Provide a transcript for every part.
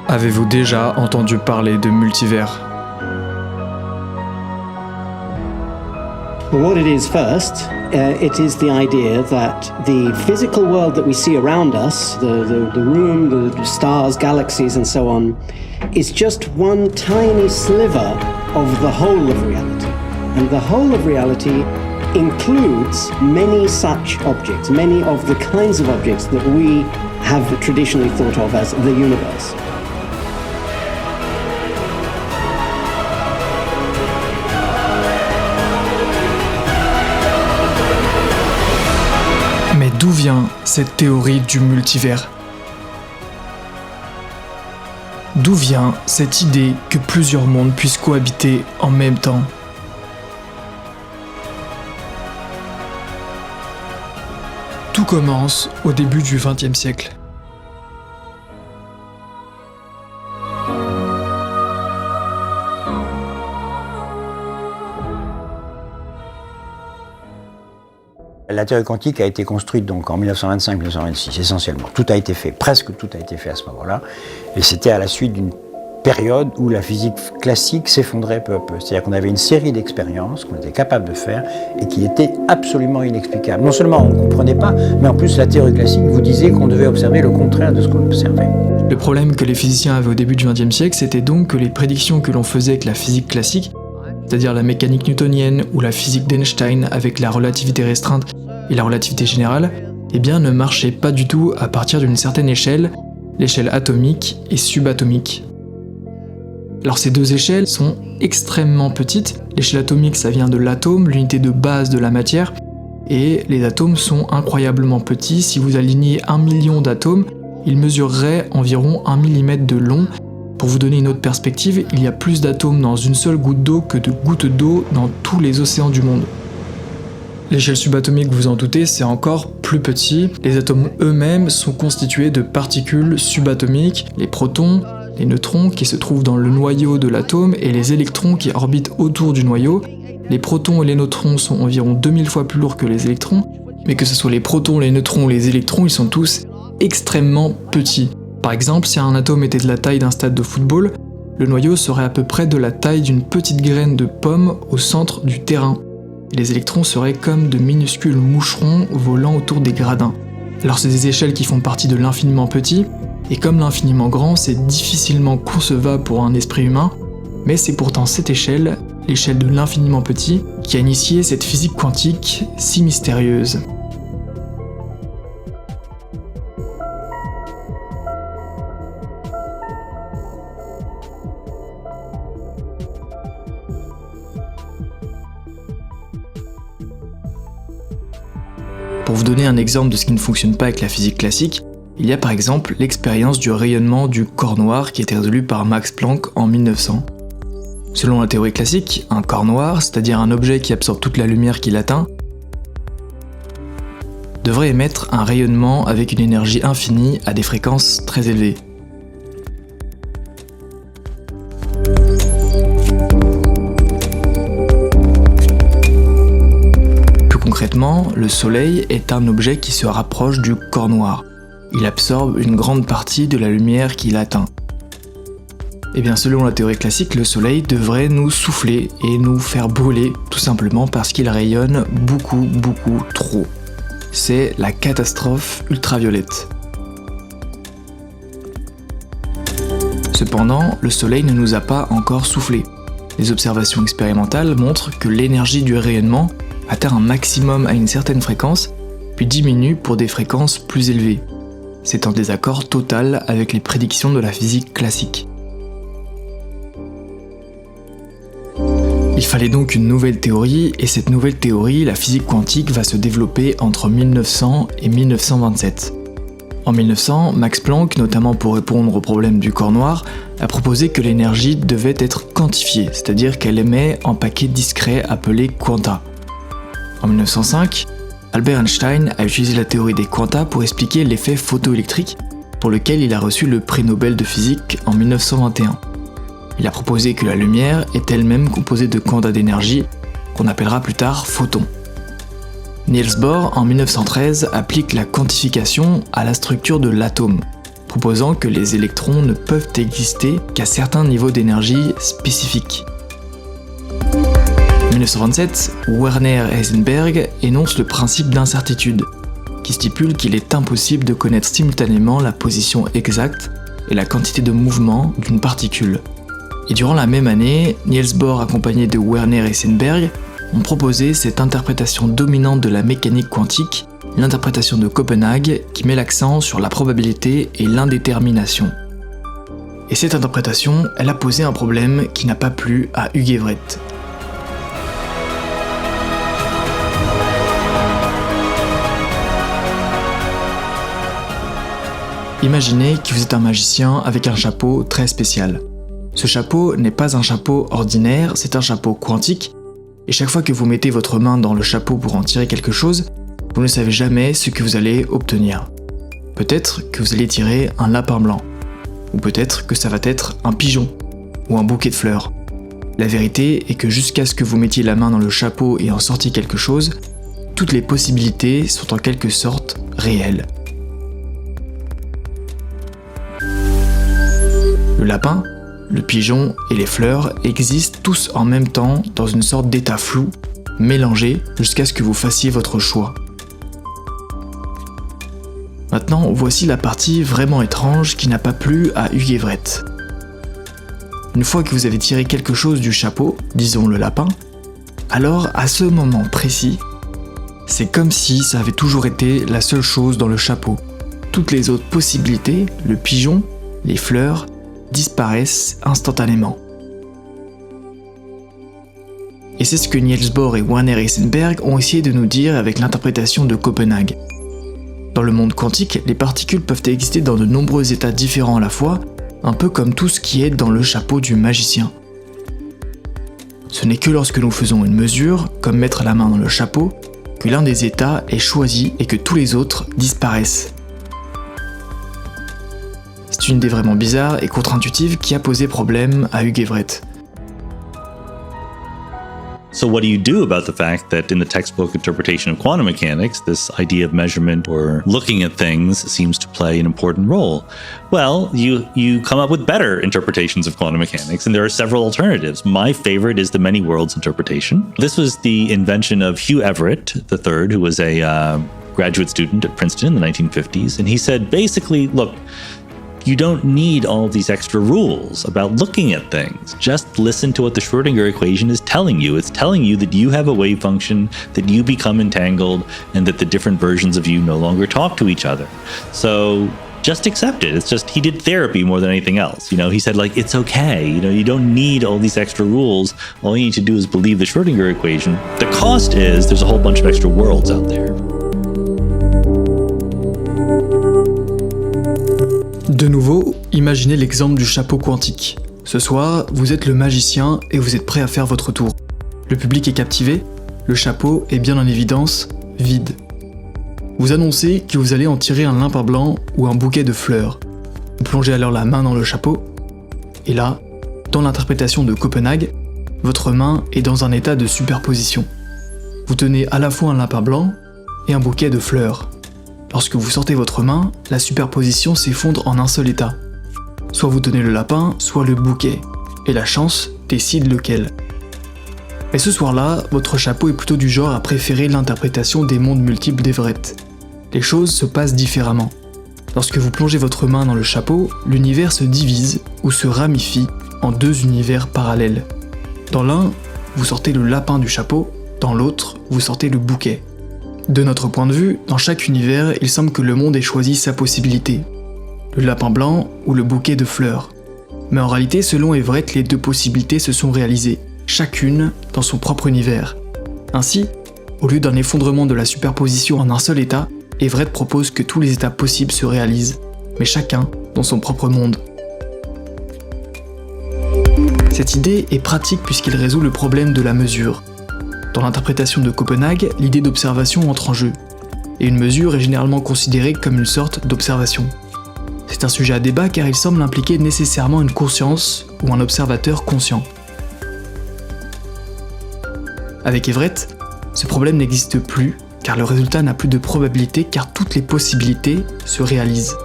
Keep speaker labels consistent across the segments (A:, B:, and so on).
A: Avez-vous déjà entendu parler de multivers ?
B: Well, what it is first, it is the idea that the physical world that we see around us, the room, the stars, galaxies, and so on, is just one tiny sliver of the whole of reality. And the whole of reality includes many such objects, many of the kinds of objects that we have traditionally thought of as the universe.
A: Mais d'où vient cette théorie du multivers ? D'où vient cette idée que plusieurs mondes puissent cohabiter en même temps ? Tout commence au début du XXe siècle.
C: La théorie quantique a été construite donc en 1925-1926 essentiellement. Tout a été fait, presque tout a été fait à ce moment-là. Et c'était à la suite d'une période où la physique classique s'effondrait peu à peu. C'est-à-dire qu'on avait une série d'expériences qu'on était capable de faire et qui étaient absolument inexplicables. Non seulement on ne comprenait pas, mais en plus la théorie classique vous disait qu'on devait observer le contraire de ce qu'on observait.
A: Le problème que les physiciens avaient au début du XXe siècle, c'était donc que les prédictions que l'on faisait avec la physique classique, c'est-à-dire la mécanique newtonienne ou la physique d'Einstein avec la relativité restreinte et la relativité générale, eh bien ne marchaient pas du tout à partir d'une certaine échelle, l'échelle atomique et subatomique. Alors ces deux échelles sont extrêmement petites. L'échelle atomique, ça vient de l'atome, l'unité de base de la matière, et les atomes sont incroyablement petits. Si vous alignez 1 million d'atomes, ils mesureraient environ 1 mm de long. Pour vous donner une autre perspective, il y a plus d'atomes dans une seule goutte d'eau que de gouttes d'eau dans tous les océans du monde. L'échelle subatomique, vous en doutez, c'est encore plus petit. Les atomes eux-mêmes sont constitués de particules subatomiques, les protons, les neutrons qui se trouvent dans le noyau de l'atome et les électrons qui orbitent autour du noyau. Les protons et les neutrons sont environ 2000 fois plus lourds que les électrons, mais que ce soit les protons, les neutrons ou les électrons, ils sont tous extrêmement petits. Par exemple, si un atome était de la taille d'un stade de football, le noyau serait à peu près de la taille d'une petite graine de pomme au centre du terrain. Et les électrons seraient comme de minuscules moucherons volant autour des gradins. Alors c'est des échelles qui font partie de l'infiniment petit, et comme l'infiniment grand, c'est difficilement concevable pour un esprit humain, mais c'est pourtant cette échelle, l'échelle de l'infiniment petit, qui a initié cette physique quantique si mystérieuse. Pour vous donner un exemple de ce qui ne fonctionne pas avec la physique classique, il y a par exemple l'expérience du rayonnement du corps noir qui a été résolue par Max Planck en 1900. Selon la théorie classique, un corps noir, c'est-à-dire un objet qui absorbe toute la lumière qu'il atteint, devrait émettre un rayonnement avec une énergie infinie à des fréquences très élevées. Concrètement, le Soleil est un objet qui se rapproche du corps noir. Il absorbe une grande partie de la lumière qu'il atteint. Et bien selon la théorie classique, le Soleil devrait nous souffler et nous faire brûler, tout simplement parce qu'il rayonne beaucoup trop. C'est la catastrophe ultraviolette. Cependant, le Soleil ne nous a pas encore soufflé. Les observations expérimentales montrent que l'énergie du rayonnement atteint un maximum à une certaine fréquence, puis diminue pour des fréquences plus élevées. C'est en désaccord total avec les prédictions de la physique classique. Il fallait donc une nouvelle théorie, et cette nouvelle théorie, la physique quantique, va se développer entre 1900 et 1927. En 1900, Max Planck, notamment pour répondre au problème du corps noir, a proposé que l'énergie devait être quantifiée, c'est-à-dire qu'elle émet en paquets discrets appelés quanta. En 1905, Albert Einstein a utilisé la théorie des quanta pour expliquer l'effet photoélectrique, pour lequel il a reçu le prix Nobel de physique en 1921. Il a proposé que la lumière est elle-même composée de quantas d'énergie, qu'on appellera plus tard photons. Niels Bohr, en 1913, applique la quantification à la structure de l'atome, proposant que les électrons ne peuvent exister qu'à certains niveaux d'énergie spécifiques. En 1927, Werner Heisenberg énonce le principe d'incertitude, qui stipule qu'il est impossible de connaître simultanément la position exacte et la quantité de mouvement d'une particule. Et durant la même année, Niels Bohr accompagné de Werner Heisenberg ont proposé cette interprétation dominante de la mécanique quantique, l'interprétation de Copenhague, qui met l'accent sur la probabilité et l'indétermination. Et cette interprétation, elle a posé un problème qui n'a pas plu à Hugh Everett. Imaginez que vous êtes un magicien avec un chapeau très spécial. Ce chapeau n'est pas un chapeau ordinaire, c'est un chapeau quantique, et chaque fois que vous mettez votre main dans le chapeau pour en tirer quelque chose, vous ne savez jamais ce que vous allez obtenir. Peut-être que vous allez tirer un lapin blanc, ou peut-être que ça va être un pigeon, ou un bouquet de fleurs. La vérité est que jusqu'à ce que vous mettiez la main dans le chapeau et en sortiez quelque chose, toutes les possibilités sont en quelque sorte réelles. Le lapin, le pigeon et les fleurs existent tous en même temps dans une sorte d'état flou, mélangé jusqu'à ce que vous fassiez votre choix. Maintenant, voici la partie vraiment étrange qui n'a pas plu à Hugh Everett. Une fois que vous avez tiré quelque chose du chapeau, disons le lapin, alors à ce moment précis, c'est comme si ça avait toujours été la seule chose dans le chapeau. Toutes les autres possibilités, le pigeon, les fleurs, disparaissent instantanément. Et c'est ce que Niels Bohr et Werner Heisenberg ont essayé de nous dire avec l'interprétation de Copenhague. Dans le monde quantique, les particules peuvent exister dans de nombreux états différents à la fois, un peu comme tout ce qui est dans le chapeau du magicien. Ce n'est que lorsque nous faisons une mesure, comme mettre la main dans le chapeau, que l'un des états est choisi et que tous les autres disparaissent. C'est une idée vraiment bizarre et contre-intuitive qui a posé problème à Hugh Everett.
D: So what do you do about the fact that in the textbook interpretation of quantum mechanics, this idea of measurement or looking at things seems to play an important role? Well, you come up with better interpretations of quantum mechanics, and there are several alternatives. My favorite is the many worlds interpretation. This was the invention of Hugh Everett III, who was a graduate student at Princeton in the 1950s, and he said basically, look, you don't need all these extra rules about looking at things. Just listen to what the Schrödinger equation is telling you. It's telling you that you have a wave function, that you become entangled, and that the different versions of you no longer talk to each other. So just accept it. It's just, he did therapy more than anything else. You know, he said, like, it's okay. You know, you don't need all these extra rules. All you need to do is believe the Schrödinger equation. The cost is there's a whole bunch of extra worlds out there.
A: De nouveau, imaginez l'exemple du chapeau quantique. Ce soir, vous êtes le magicien et vous êtes prêt à faire votre tour. Le public est captivé, le chapeau est bien en évidence, vide. Vous annoncez que vous allez en tirer un lapin blanc ou un bouquet de fleurs. Vous plongez alors la main dans le chapeau, et là, dans l'interprétation de Copenhague, votre main est dans un état de superposition. Vous tenez à la fois un lapin blanc et un bouquet de fleurs. Lorsque vous sortez votre main, la superposition s'effondre en un seul état. Soit vous tenez le lapin, soit le bouquet, et la chance décide lequel. Mais ce soir-là, votre chapeau est plutôt du genre à préférer l'interprétation des mondes multiples d'Everett. Les choses se passent différemment. Lorsque vous plongez votre main dans le chapeau, l'univers se divise ou se ramifie en deux univers parallèles. Dans l'un, vous sortez le lapin du chapeau, dans l'autre, vous sortez le bouquet. De notre point de vue, dans chaque univers, il semble que le monde ait choisi sa possibilité. Le lapin blanc ou le bouquet de fleurs. Mais en réalité, selon Everett, les deux possibilités se sont réalisées, chacune dans son propre univers. Ainsi, au lieu d'un effondrement de la superposition en un seul état, Everett propose que tous les états possibles se réalisent, mais chacun dans son propre monde. Cette idée est pratique puisqu'elle résout le problème de la mesure. Dans l'interprétation de Copenhague, l'idée d'observation entre en jeu, et une mesure est généralement considérée comme une sorte d'observation. C'est un sujet à débat car il semble impliquer nécessairement une conscience ou un observateur conscient. Avec Everett, ce problème n'existe plus car le résultat n'a plus de probabilité car toutes les possibilités se réalisent.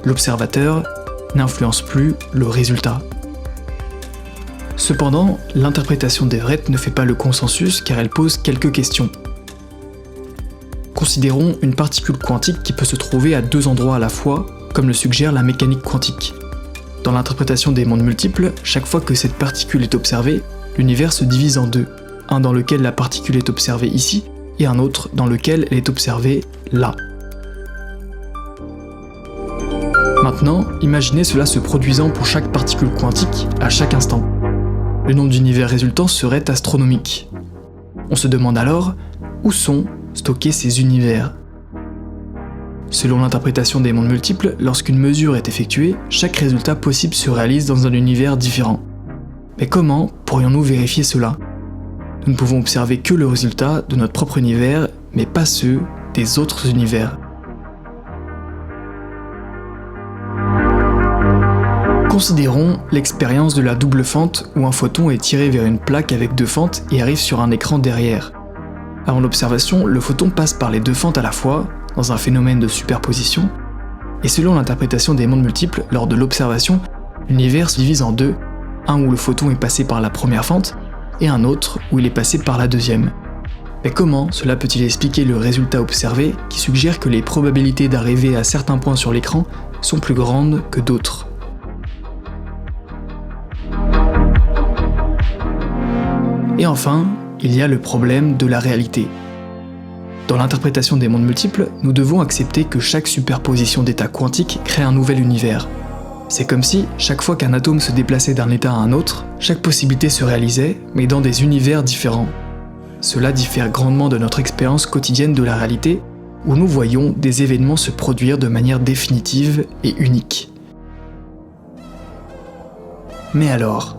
A: L'observateur n'influence plus le résultat. Cependant, l'interprétation d'Everett ne fait pas le consensus car elle pose quelques questions. Considérons une particule quantique qui peut se trouver à deux endroits à la fois, comme le suggère la mécanique quantique. Dans l'interprétation des mondes multiples, chaque fois que cette particule est observée, l'univers se divise en deux, un dans lequel la particule est observée ici, et un autre dans lequel elle est observée là. Maintenant, imaginez cela se produisant pour chaque particule quantique à chaque instant. Le nombre d'univers résultants serait astronomique. On se demande alors, où sont stockés ces univers ? Selon l'interprétation des mondes multiples, lorsqu'une mesure est effectuée, chaque résultat possible se réalise dans un univers différent. Mais comment pourrions-nous vérifier cela ? Nous ne pouvons observer que le résultat de notre propre univers, mais pas ceux des autres univers. Considérons l'expérience de la double fente où un photon est tiré vers une plaque avec deux fentes et arrive sur un écran derrière. Avant l'observation, le photon passe par les deux fentes à la fois, dans un phénomène de superposition, et selon l'interprétation des mondes multiples, lors de l'observation, l'univers se divise en deux, un où le photon est passé par la première fente, et un autre où il est passé par la deuxième. Mais comment cela peut-il expliquer le résultat observé qui suggère que les probabilités d'arriver à certains points sur l'écran sont plus grandes que d'autres ? Et enfin, il y a le problème de la réalité. Dans l'interprétation des mondes multiples, nous devons accepter que chaque superposition d'états quantiques crée un nouvel univers. C'est comme si, chaque fois qu'un atome se déplaçait d'un état à un autre, chaque possibilité se réalisait, mais dans des univers différents. Cela diffère grandement de notre expérience quotidienne de la réalité, où nous voyons des événements se produire de manière définitive et unique. Mais alors ?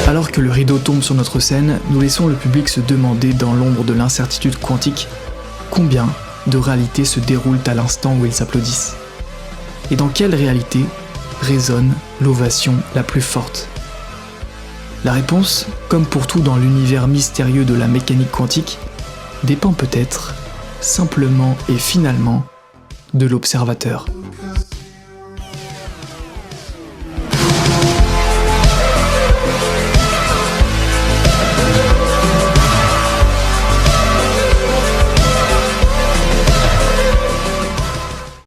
A: Alors que le rideau tombe sur notre scène, nous laissons le public se demander dans l'ombre de l'incertitude quantique combien de réalités se déroulent à l'instant où ils applaudissent. Et dans quelle réalité résonne l'ovation la plus forte ? La réponse, comme pour tout dans l'univers mystérieux de la mécanique quantique, dépend peut-être, simplement et finalement, de l'observateur.